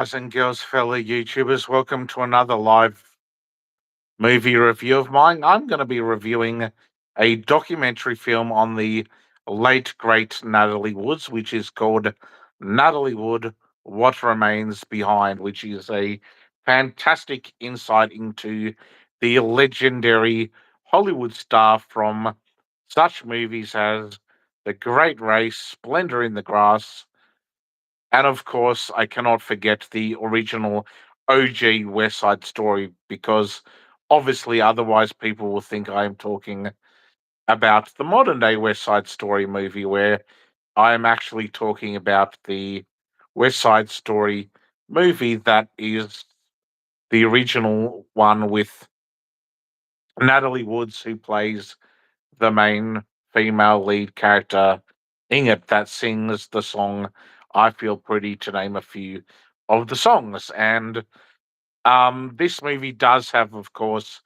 Guys and girls, fellow YouTubers, welcome to another live movie review of mine. I'm going to be reviewing a documentary film on the late, great Natalie Woods, which is called Natalie Wood What Remains Behind, which is a fantastic insight into the legendary Hollywood star from such movies as The Great Race, Splendor in the Grass, and of course, I cannot forget the original OG West Side Story because obviously, otherwise, people will think I am talking about the modern day West Side Story movie, where I am actually talking about the West Side Story movie that is the original one with Natalie Woods, who plays the main female lead character in it, that sings the song I Feel Pretty, to name a few of the songs. And this movie does have, of course,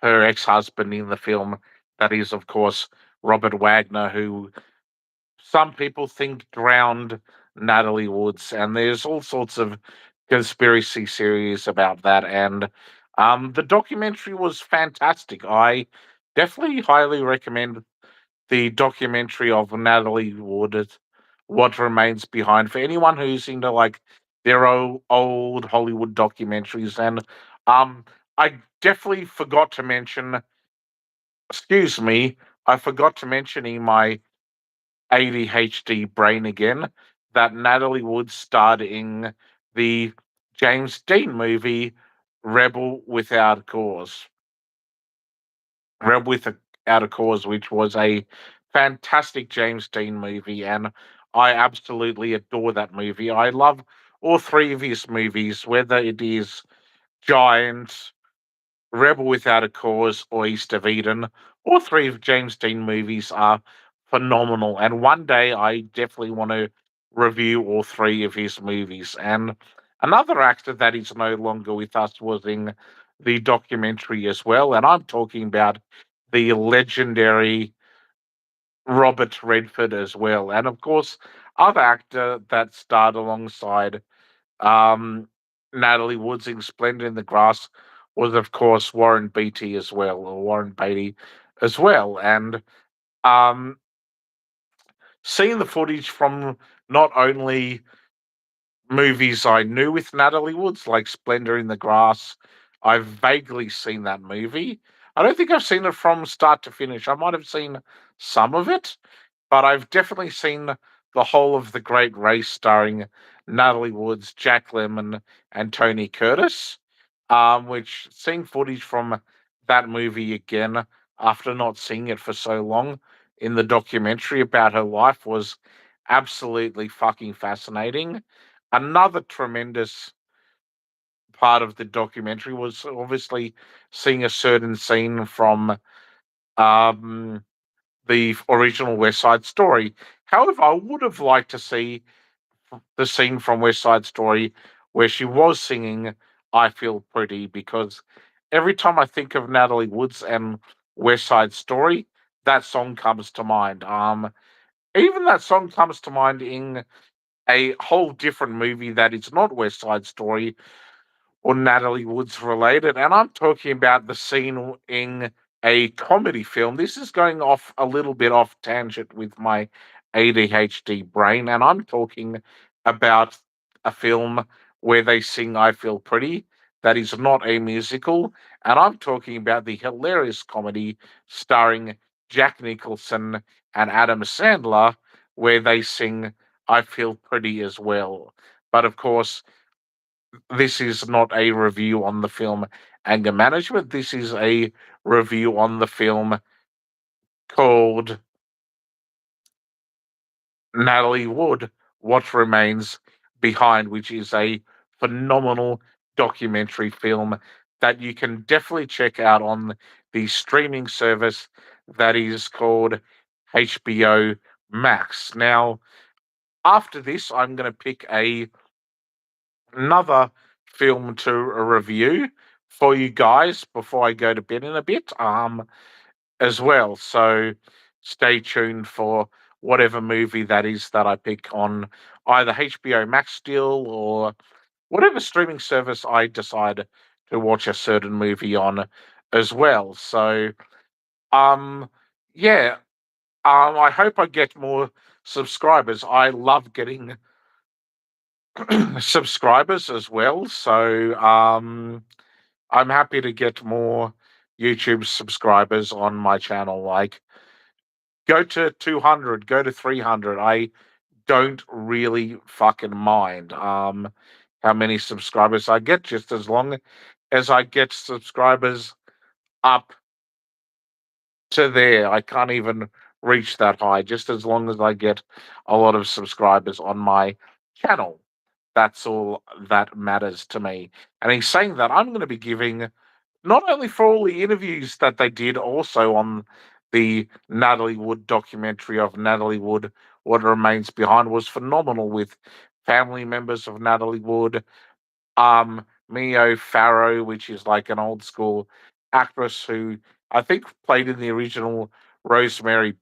her ex husband in the film. That is, of course, Robert Wagner, who some people think drowned Natalie Woods. And there's all sorts of conspiracy theories about that. And the documentary was fantastic. I definitely highly recommend the documentary of Natalie Wood, What Remains Behind, for anyone who's into like their old Hollywood documentaries. And um, I definitely forgot to mention, excuse me, I forgot to mention in my ADHD brain again that Natalie Wood starred in the James Dean movie Rebel Without a Cause. Rebel Without a Cause, which was a fantastic James Dean movie, and I absolutely adore that movie. I love all three of his movies, whether it is Giant, Rebel Without a Cause, or East of Eden. All three of James Dean movies are phenomenal, and one day I definitely want to review all three of his movies. And another actor that is no longer with us was in the documentary as well, and I'm talking about the legendary Robert Redford as well, and of course, other actor that starred alongside um, Natalie Woods in Splendid in the Grass was, of course, Warren Beatty as well, or Warren Beatty as well. And um, seeing the footage from not only movies I knew with Natalie Woods, like Splendor in the Grass, I've vaguely seen that movie. I don't think I've seen it from start to finish. I might have seen some of it, but I've definitely seen the whole of The Great Race starring Natalie Woods, Jack Lemmon, and Tony Curtis. Which seeing footage from that movie again after not seeing it for so long in the documentary about her life was absolutely fucking fascinating. Another tremendous part of the documentary was obviously seeing a certain scene from um, the original West Side Story. However, I would have liked to see the scene from West Side Story where she was singing I Feel Pretty, because every time I think of Natalie Woods and West Side Story, that song comes to mind. Even that song comes to mind in a whole different movie that is not West Side Story or Natalie Woods related, and I'm talking about the scene in a comedy film. This is going off a little bit off tangent with my ADHD brain, and I'm talking about a film where they sing I Feel Pretty. That is not a musical, and I'm talking about the hilarious comedy starring Jack Nicholson and Adam Sandler, where they sing I Feel Pretty as well. But of course, this is not a review on the film Anger Management. This is a review on the film called Natalie Wood, What Remains Behind, which is a phenomenal documentary film that you can definitely check out on the streaming service that is called HBO Max. Now, after this, I'm going to pick another film to review for you guys before I go to bed in a bit, as well. So stay tuned for whatever movie that is that I pick on either HBO Max still or whatever streaming service I decide to watch a certain movie on as well. So, um, yeah, I hope I get more subscribers. I love getting subscribers as well. So, I'm happy to get more YouTube subscribers on my channel. Like, go to 200, go to 300. I don't really fucking mind how many subscribers I get, just as long as I get subscribers up to there. I can't even reach that high, just as long as I get a lot of subscribers on my channel. That's all that matters to me. And in saying that, I'm going to be giving, not only for all the interviews that they did, also on the Natalie Wood documentary of Natalie Wood, What Remains Behind, was phenomenal, with family members of Natalie Wood, Mio Farrow, which is like an old school actress who I think played in the original Rosemary's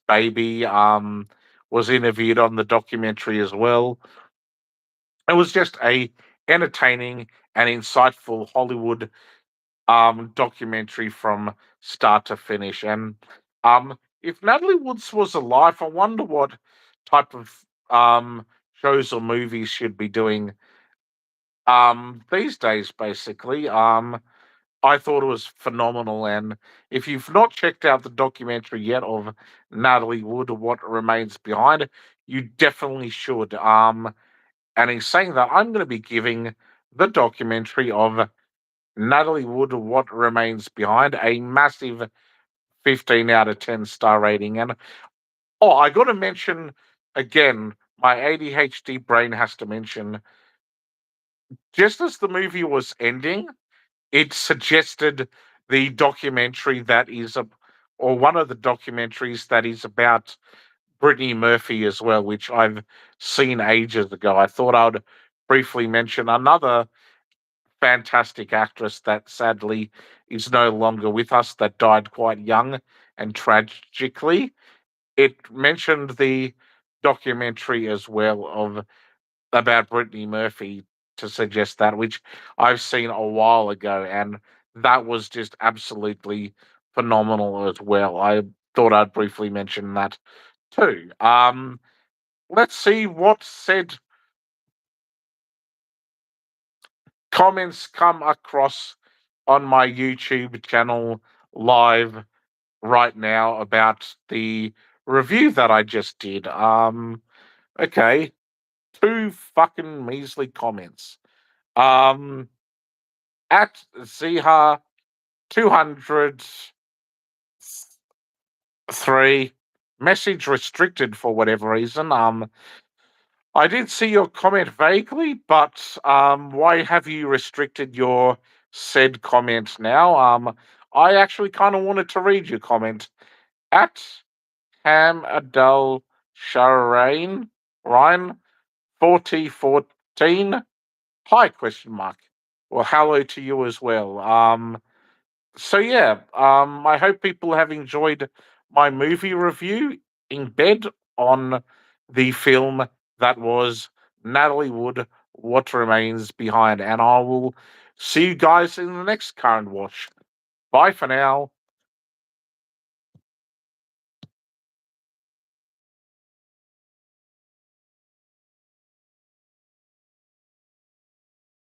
Baby, was interviewed on the documentary as well. It was just a entertaining and insightful Hollywood documentary from start to finish. And if Natalie Woods was alive, I wonder what type of shows or movies she'd be doing these days, basically. I thought it was phenomenal. And if you've not checked out the documentary yet of Natalie Wood, What Remains Behind, you definitely should. And in saying that, I'm going to be giving the documentary of Natalie Wood, What Remains Behind, a massive 15 out of 10 star rating. And oh, I got to mention again, my ADHD brain has to mention, just as the movie was ending, it suggested the documentary that is or one of the documentaries that is about Brittany Murphy as well, which I've seen ages ago. I thought I'd briefly mention another fantastic actress that sadly is no longer with us, that died quite young and tragically. It mentioned the documentary as well of about Brittany Murphy, to suggest that, which I've seen a while ago, and that was just absolutely phenomenal as well. I thought I'd briefly mention that too. Let's see what said comments come across on my YouTube channel live right now about the review that I just did. Okay, two fucking measly comments. Um, at Ziha 203, message restricted for whatever reason. I did see your comment vaguely, but why have you restricted your said comment now? I actually kind of wanted to read your comment at Ham Adel Sharain Ryan 4014. Hi, question mark. Well, hello to you as well. So yeah, I hope people have enjoyed my movie review in bed on the film that was Natalie Wood, What Remains Behind, and I will see you guys in the next current watch. Bye for now.